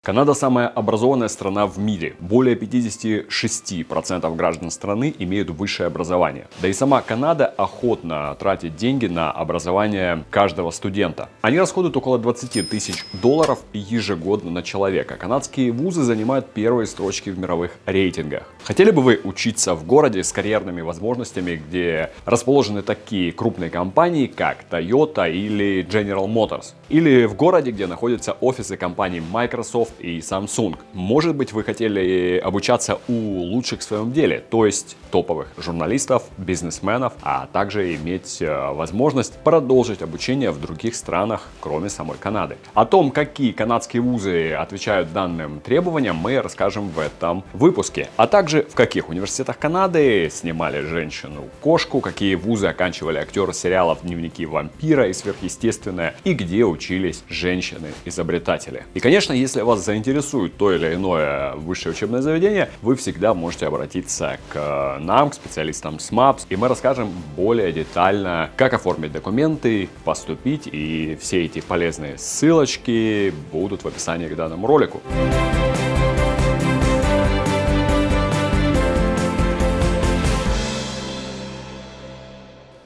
Канада самая образованная страна в мире. Более 56% граждан страны имеют высшее образование. Да и сама Канада охотно тратит деньги на образование каждого студента. Они расходуют около 20 тысяч долларов ежегодно на человека. Канадские вузы занимают первые строчки в мировых рейтингах. Хотели бы вы учиться в городе с карьерными возможностями, где расположены такие крупные компании, как Toyota или General Motors? Или в городе, где находятся офисы компаний Microsoft и Samsung? Может быть, вы хотели обучаться у лучших в своем деле, то есть топовых журналистов, бизнесменов, а также иметь возможность продолжить обучение в других странах, кроме самой Канады. О том, какие канадские вузы отвечают данным требованиям, мы расскажем в этом выпуске. А также, в каких университетах Канады снимали женщину-кошку, какие вузы оканчивали актеры сериалов «Дневники вампира» и «Сверхъестественное», и где учились женщины-изобретатели. И, конечно, если вас заинтересует то или иное высшее учебное заведение, вы всегда можете обратиться к нам, к специалистам СМАПС, и мы расскажем более детально, как оформить документы, поступить, и все эти полезные ссылочки будут в описании к данному ролику.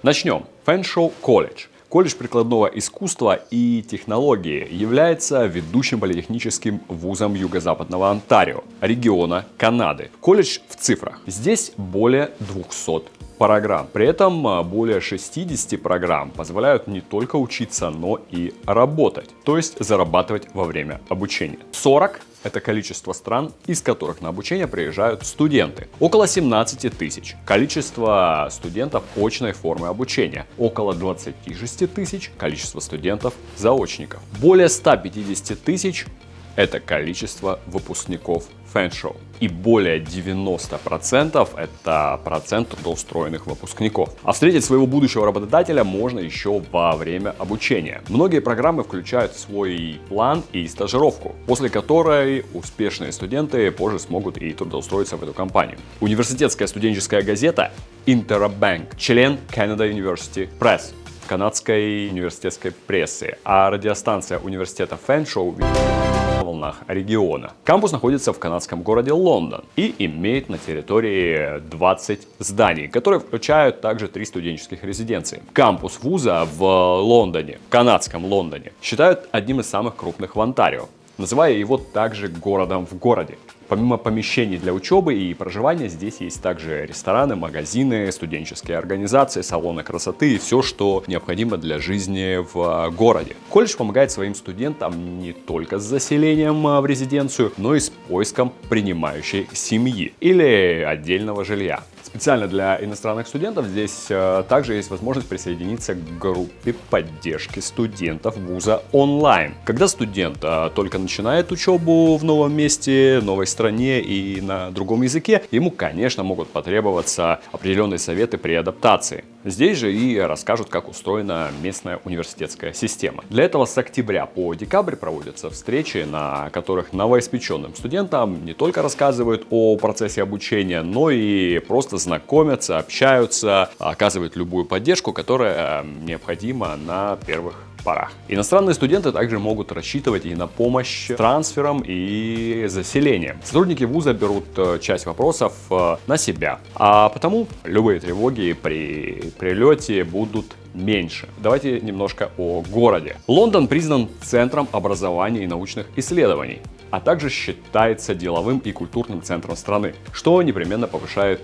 Начнем. Фэншоу колледж. Колледж прикладного искусства и технологии является ведущим политехническим вузом Юго-Западного Онтарио, региона Канады. Колледж в цифрах. Здесь более 200 программ. При этом более 60 программ позволяют не только учиться, но и работать, то есть зарабатывать во время обучения. 40 – это количество стран, из которых на обучение приезжают студенты. Около 17 тысяч – количество студентов очной формы обучения. Около 26 тысяч – количество студентов-заочников. Более 150 тысяч – это количество выпускников Фэншоу. И более 90% это процент трудоустроенных выпускников. А встретить своего будущего работодателя можно еще во время обучения. Многие программы включают в свой план и стажировку, после которой успешные студенты позже смогут и трудоустроиться в эту компанию. Университетская студенческая газета Interbank, член Canada University Press, канадской университетской прессы, а радиостанция университета Фэншоу в волнах региона. Кампус находится в канадском городе Лондон и имеет на территории 20 зданий, которые включают также 3 студенческих резиденции. Кампус вуза в Лондоне, в канадском Лондоне, считают одним из самых крупных в Онтарио, называя его также городом в городе. Помимо помещений для учебы и проживания, здесь есть также рестораны, магазины, студенческие организации, салоны красоты и все, что необходимо для жизни в городе. Колледж помогает своим студентам не только с заселением в резиденцию, но и с поиском принимающей семьи или отдельного жилья. Специально для иностранных студентов здесь также есть возможность присоединиться к группе поддержки студентов вуза онлайн. Когда студент только начинает учебу в новом месте, новой стране и на другом языке, ему, конечно, могут потребоваться определенные советы при адаптации. Здесь же и расскажут, как устроена местная университетская система. Для этого с октября по декабрь проводятся встречи, на которых новоиспеченным студентам не только рассказывают о процессе обучения, но и просто знакомятся, общаются, оказывают любую поддержку, которая необходима на первых порах. Иностранные студенты также могут рассчитывать и на помощь с трансфером и заселением. Сотрудники вуза берут часть вопросов на себя, а потому любые тревоги при прилете будут меньше. Давайте немножко о городе. Лондон признан центром образования и научных исследований, а также считается деловым и культурным центром страны, что непременно повышает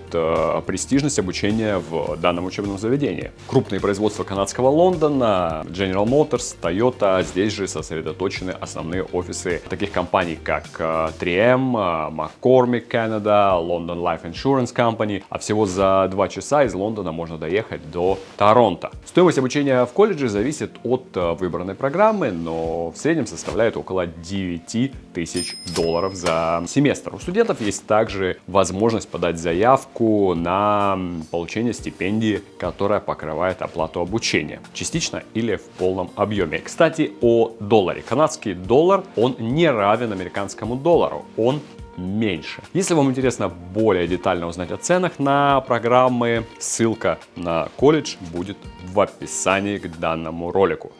престижность обучения в данном учебном заведении. Крупные производства канадского Лондона, General Motors, Toyota, здесь же сосредоточены основные офисы таких компаний, как 3M, McCormick Canada, London Life Insurance Company, а всего за 2 часа из Лондона можно доехать до Торонто. Стоимость обучения в колледже зависит от выбранной программы, но в среднем составляет около 9 тысяч долларов за семестр. У студентов есть также возможность подать заявку на получение стипендии, которая покрывает оплату обучения, частично или в полном объеме. Кстати, о долларе. Канадский доллар, он не равен американскому доллару, он меньше. Если вам интересно более детально узнать о ценах на программы, ссылка на колледж будет в описании к данному ролику.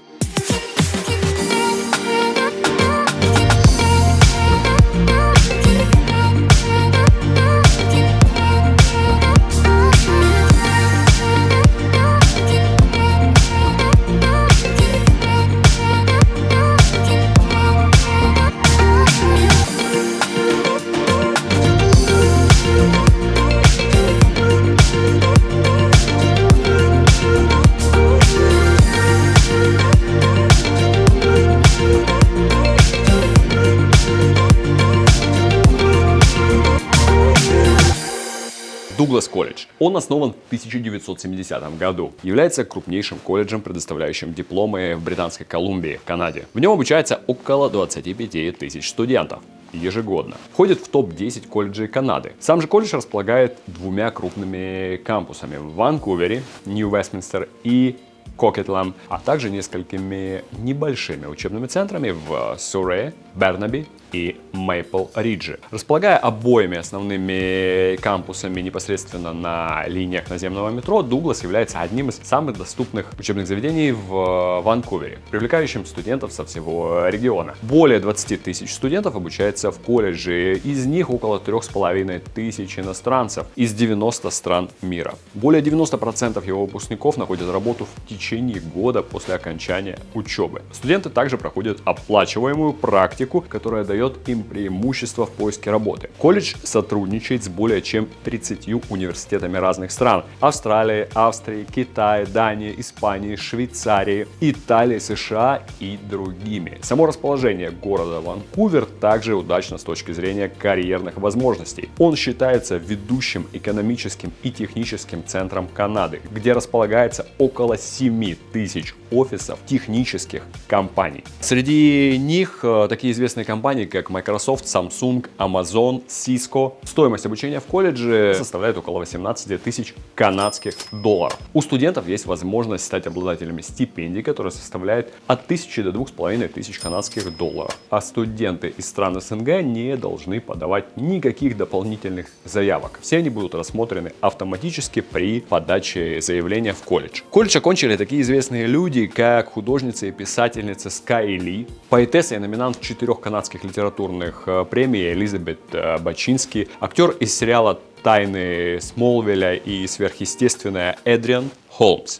Дуглас колледж. Он основан в 1970 году. Является крупнейшим колледжем, предоставляющим дипломы в Британской Колумбии, Канаде. В нем обучается около 25 тысяч студентов ежегодно. Входит в топ-10 колледжей Канады. Сам же колледж располагает двумя крупными кампусами в Ванкувере, Нью-Вестминстер и Кокетлам, а также несколькими небольшими учебными центрами в Суррее, Бернаби и Мейпл-Ридже. Располагая обоими основными кампусами непосредственно на линиях наземного метро, Дуглас является одним из самых доступных учебных заведений в Ванкувере, привлекающим студентов со всего региона. Более 20 тысяч студентов обучается в колледже, из них около 3,5 тысяч иностранцев из 90 стран мира. Более 90% его выпускников находят работу в течение года после окончания учебы. Студенты также проходят оплачиваемую практику, которая дает им преимущество в поиске работы. Колледж сотрудничает с более чем 30 университетами разных стран: Австралии, Австрии, Китая, Дании, Испании, Швейцарии, Италии, США и другими. Само расположение города Ванкувер также удачно с точки зрения карьерных возможностей. Он считается ведущим экономическим и техническим центром Канады, где располагается около 7 тысяч офисов технических компаний. Среди них такие известные компании, как Microsoft, Samsung, Amazon, Cisco. Стоимость обучения в колледже составляет около 18 тысяч канадских долларов. У студентов есть возможность стать обладателями стипендий, которые составляют от 1000 до 2500 канадских долларов. А студенты из стран СНГ не должны подавать никаких дополнительных заявок. Все они будут рассмотрены автоматически при подаче заявления в колледж. Колледж окончили такие известные люди, как художница и писательница Скай Ли, поэтесса и номинант 4 канадских литературных премий Элизабет Бачински, актер из сериала «Тайны Смолвиля» и «Сверхъестественное» Эдриан Холмс.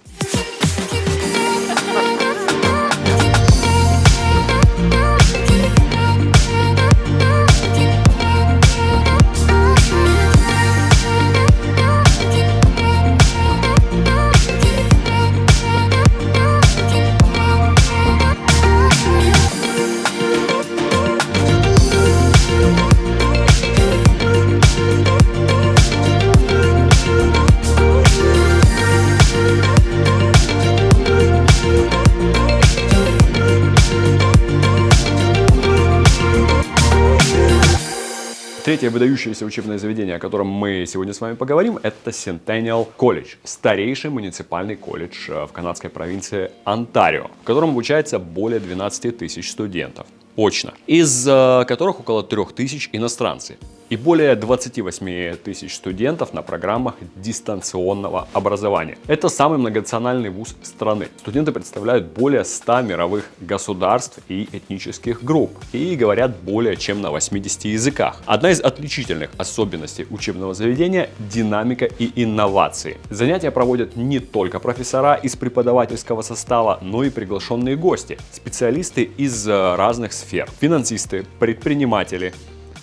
Третье выдающееся учебное заведение, о котором мы сегодня с вами поговорим, это Centennial College, старейший муниципальный колледж в канадской провинции Онтарио, в котором обучается более 12 тысяч студентов очно, из которых около 3000 иностранцы, и более 28 тысяч студентов на программах дистанционного образования. Это самый многонациональный вуз страны. Студенты представляют более 100 мировых государств и этнических групп и говорят более чем на 80 языках. Одна из отличительных особенностей учебного заведения – динамика и инновации. Занятия проводят не только профессора из преподавательского состава, но и приглашенные гости, специалисты из разных сфер: финансисты, предприниматели,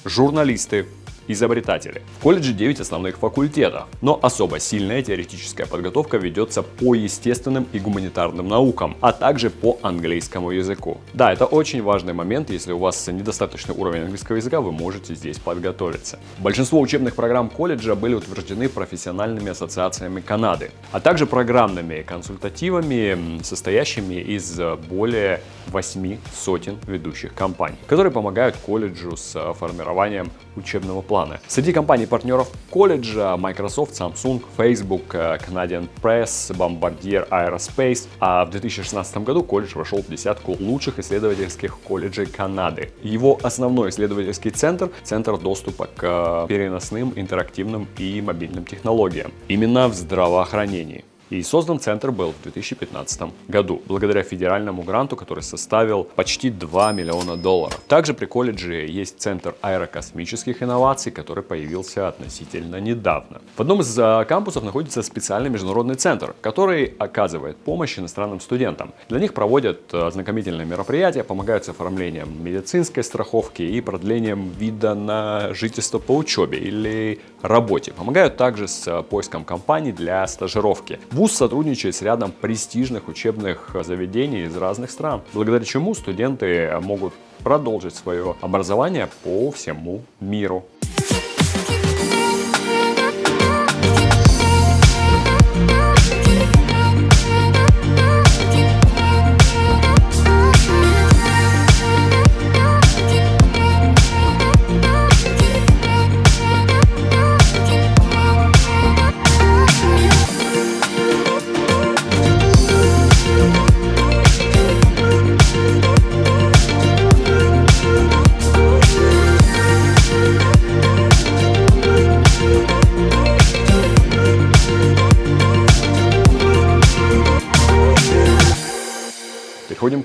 журналисты, изобретатели. В колледже 9 основных факультетов, но особо сильная теоретическая подготовка ведется по естественным и гуманитарным наукам, а также по английскому языку. Да, это очень важный момент. Если у вас недостаточный уровень английского языка, вы можете здесь подготовиться. Большинство учебных программ колледжа были утверждены профессиональными ассоциациями Канады, а также программными консультативами, состоящими из более 8 сотен ведущих компаний, которые помогают колледжу с формированием учебного плана. Среди компаний-партнеров колледжа Microsoft, Samsung, Facebook, Canadian Press, Bombardier Aerospace, а в 2016 году колледж вошел в десятку лучших исследовательских колледжей Канады. Его основной исследовательский центр – центр доступа к переносным, интерактивным и мобильным технологиям, именно в здравоохранении. И создан центр был в 2015 году, благодаря федеральному гранту, который составил почти $2 миллиона. Также при колледже есть центр аэрокосмических инноваций, который появился относительно недавно. В одном из кампусов находится специальный международный центр, который оказывает помощь иностранным студентам. Для них проводят ознакомительные мероприятия, помогают с оформлением медицинской страховки и продлением вида на жительство по учебе или работе. Помогают также с поиском компаний для стажировки. ВУЗ сотрудничает с рядом престижных учебных заведений из разных стран, благодаря чему студенты могут продолжить свое образование по всему миру.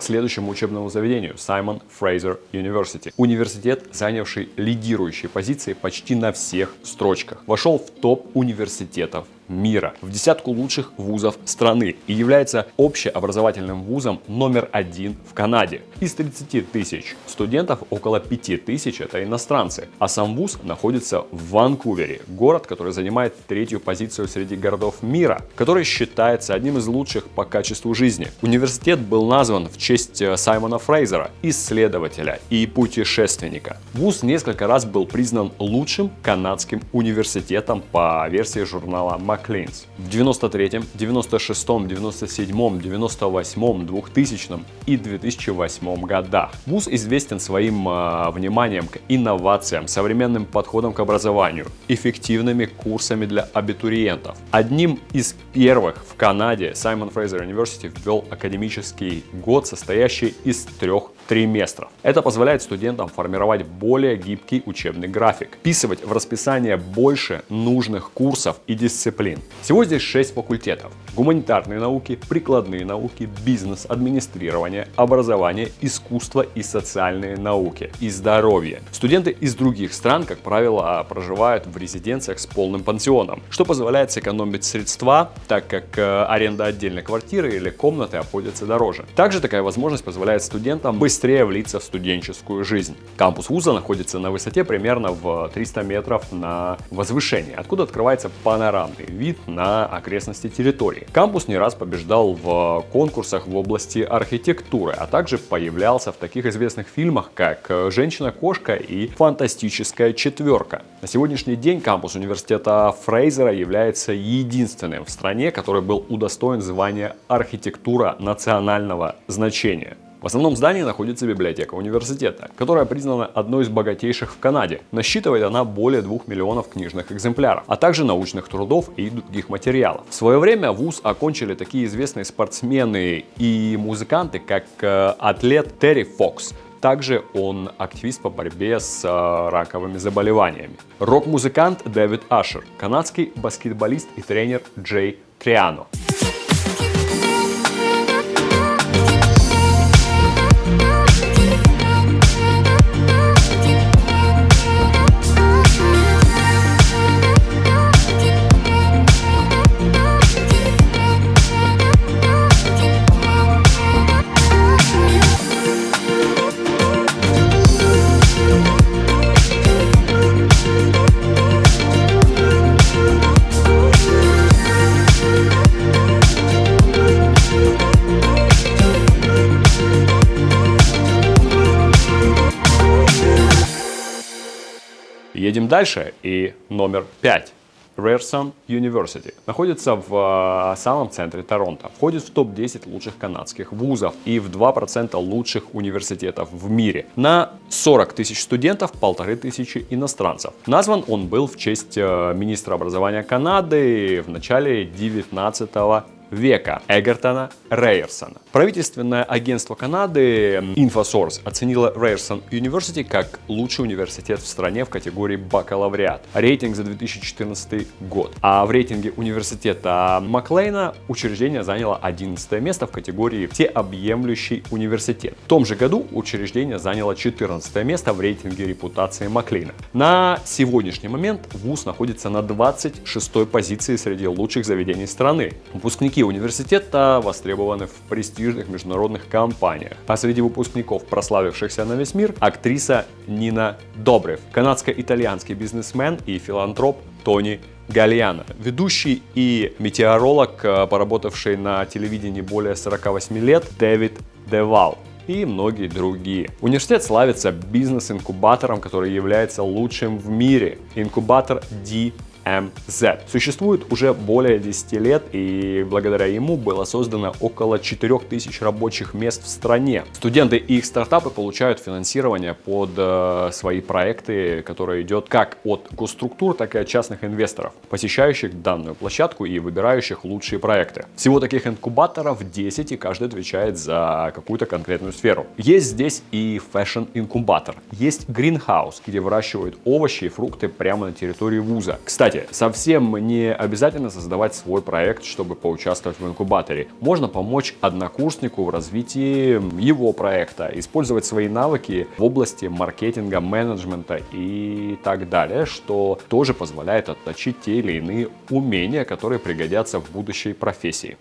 к следующему учебному заведению – Simon Fraser University. Университет, занявший лидирующие позиции почти на всех строчках. Вошел в топ университетов мира, в десятку лучших вузов страны и является общеобразовательным вузом номер 1 в Канаде. Из 30 тысяч студентов около 5 тысяч это иностранцы, а сам вуз находится в Ванкувере, город, который занимает 3-ю позицию среди городов мира, который считается одним из лучших по качеству жизни. Университет был назван в честь Саймона Фрейзера, исследователя и путешественника. Вуз несколько раз был признан лучшим канадским университетом по версии журнала Maclean's. В 93-м, 96-м, 97-м, 98-м, 2000-м и 2008 годах. Вуз известен своим вниманием к инновациям, современным подходам к образованию, эффективными курсами для абитуриентов. Одним из первых в Канаде Simon Fraser University ввел академический год, состоящий из 3 триместров. Это позволяет студентам формировать более гибкий учебный график, вписывать в расписание больше нужных курсов и дисциплин. Всего здесь 6 факультетов: гуманитарные науки, прикладные науки, бизнес, администрирование, образование, искусство и социальные науки, и здоровье. Студенты из других стран, как правило, проживают в резиденциях с полным пансионом, что позволяет сэкономить средства, так как аренда отдельной квартиры или комнаты обходится дороже. Также такая возможность позволяет студентам быстрее влиться в студенческую жизнь. Кампус вуза находится на высоте примерно в 300 метров на возвышении, откуда открывается панорамный вид на окрестности территории. Кампус не раз побеждал в конкурсах в области архитектуры, а также появлялся в таких известных фильмах, как «Женщина-кошка» и «Фантастическая четверка». На сегодняшний день кампус университета Фрейзера является единственным в стране, который был удостоен звания «Архитектура национального значения». В основном здании находится библиотека университета, которая признана одной из богатейших в Канаде. Насчитывает она более 2 миллионов книжных экземпляров, а также научных трудов и других материалов. В свое время вуз окончили такие известные спортсмены и музыканты, как атлет Терри Фокс. Также он активист по борьбе с раковыми заболеваниями. Рок-музыкант Дэвид Ашер, канадский баскетболист и тренер Джей Триано. Едем дальше, и номер 5. Ryerson University находится в самом центре Торонто, входит в топ-10 лучших канадских вузов и в 2% лучших университетов в мире. На 40 тысяч студентов 1500 иностранцев. Назван он был в честь министра образования Канады в начале 19 века Эгертона Рейерсона. Правительственное агентство Канады InfoSource оценило Ryerson University как лучший университет в стране в категории бакалавриат. Рейтинг за 2014 год. А в рейтинге университета Маклейна учреждение заняло 11 место в категории «Всеобъемлющий университет». В том же году учреждение заняло 14 место в рейтинге репутации Маклейна. На сегодняшний момент вуз находится на 26-й позиции среди лучших заведений страны. Выпускники университета востребованы в престижных международных компаниях. А среди выпускников, прославившихся на весь мир, актриса Нина Добрев, канадско-итальянский бизнесмен и филантроп Тони Гальяно, ведущий и метеоролог, поработавший на телевидении более 48 лет, Дэвид Девал и многие другие. Университет славится бизнес-инкубатором, который является лучшим в мире. Инкубатор DMZ. Существует уже более 10 лет, и благодаря ему было создано около 4000 рабочих мест в стране. Студенты и их стартапы получают финансирование под свои проекты, которое идет как от госструктур, так и от частных инвесторов, посещающих данную площадку и выбирающих лучшие проекты. Всего таких инкубаторов 10, и каждый отвечает за какую-то конкретную сферу. Есть здесь и фэшн-инкубатор, есть гринхаус, где выращивают овощи и фрукты прямо на территории вуза. Кстати, Кстати, совсем не обязательно создавать свой проект, чтобы поучаствовать в инкубаторе. Можно помочь однокурснику в развитии его проекта, использовать свои навыки в области маркетинга, менеджмента и так далее, что тоже позволяет отточить те или иные умения, которые пригодятся в будущей профессии.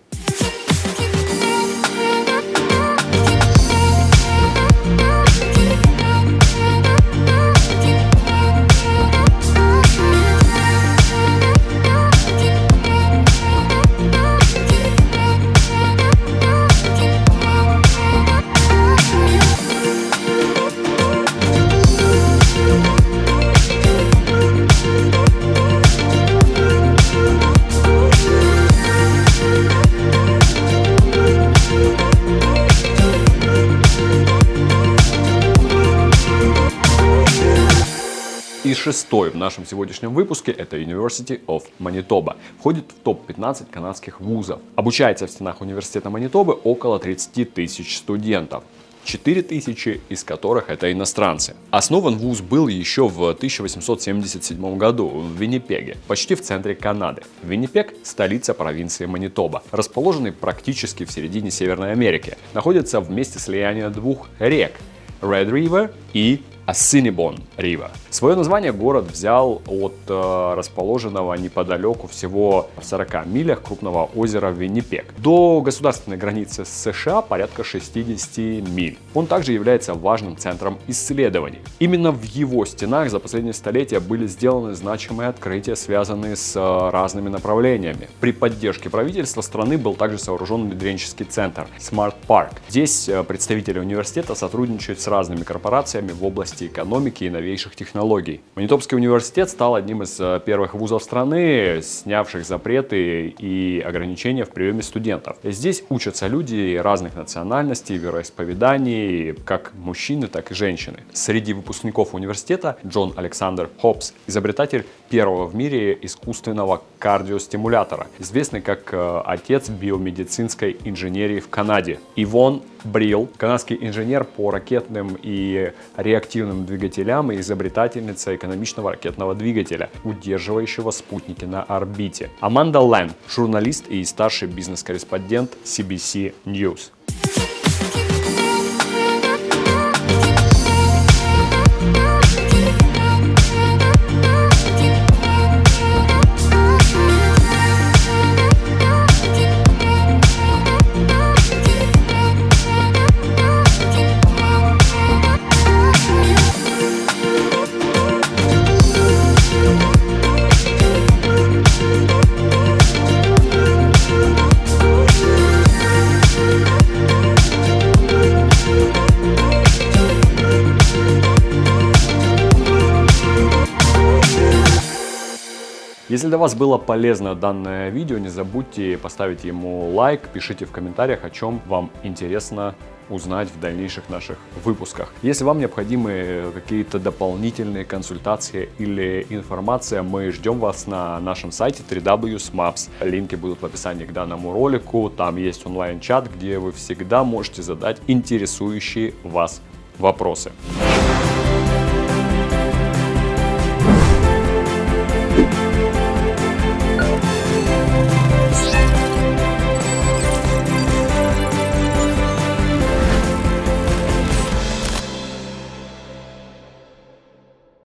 И шестой в нашем сегодняшнем выпуске — это University of Manitoba. Входит в топ-15 канадских вузов. Обучается в стенах университета Манитобы около 30 тысяч студентов. 4 тысячи из которых это иностранцы. Основан вуз был еще в 1877 году в Виннипеге, почти в центре Канады. Виннипег – столица провинции Манитоба, расположенный практически в середине Северной Америки. Находится в месте слияния двух рек – Red River и Assiniboine River. Свое название город взял от расположенного неподалеку всего в 40 милях крупного озера Виннипег. До государственной границы с США порядка 60 миль. Он также является важным центром исследований. Именно в его стенах за последние столетия были сделаны значимые открытия, связанные с разными направлениями. При поддержке правительства страны был также сооружен внедренческий центр Smart Park. Здесь представители университета сотрудничают с разными корпорациями в области экономики и новейших технологий. Манитобский университет стал одним из первых вузов страны, снявших запреты и ограничения в приеме студентов. Здесь учатся люди разных национальностей, вероисповеданий, как мужчины, так и женщины. Среди выпускников университета Джон Александр Хоббс, изобретатель первого в мире искусственного кардиостимулятора, известный как отец биомедицинской инженерии в Канаде. Ивон Брил, канадский инженер по ракетным и реактивным двигателям и изобретательница экономичного ракетного двигателя, удерживающего спутники на орбите. Аманда Лэн, журналист и старший бизнес-корреспондент CBC News. Если для вас было полезно данное видео, не забудьте поставить ему лайк, пишите в комментариях, о чем вам интересно узнать в дальнейших наших выпусках. Если вам необходимы какие-то дополнительные консультации или информация, мы ждем вас на нашем сайте www.smaps. Линки будут в описании к данному ролику. Там есть онлайн-чат, где вы всегда можете задать интересующие вас вопросы.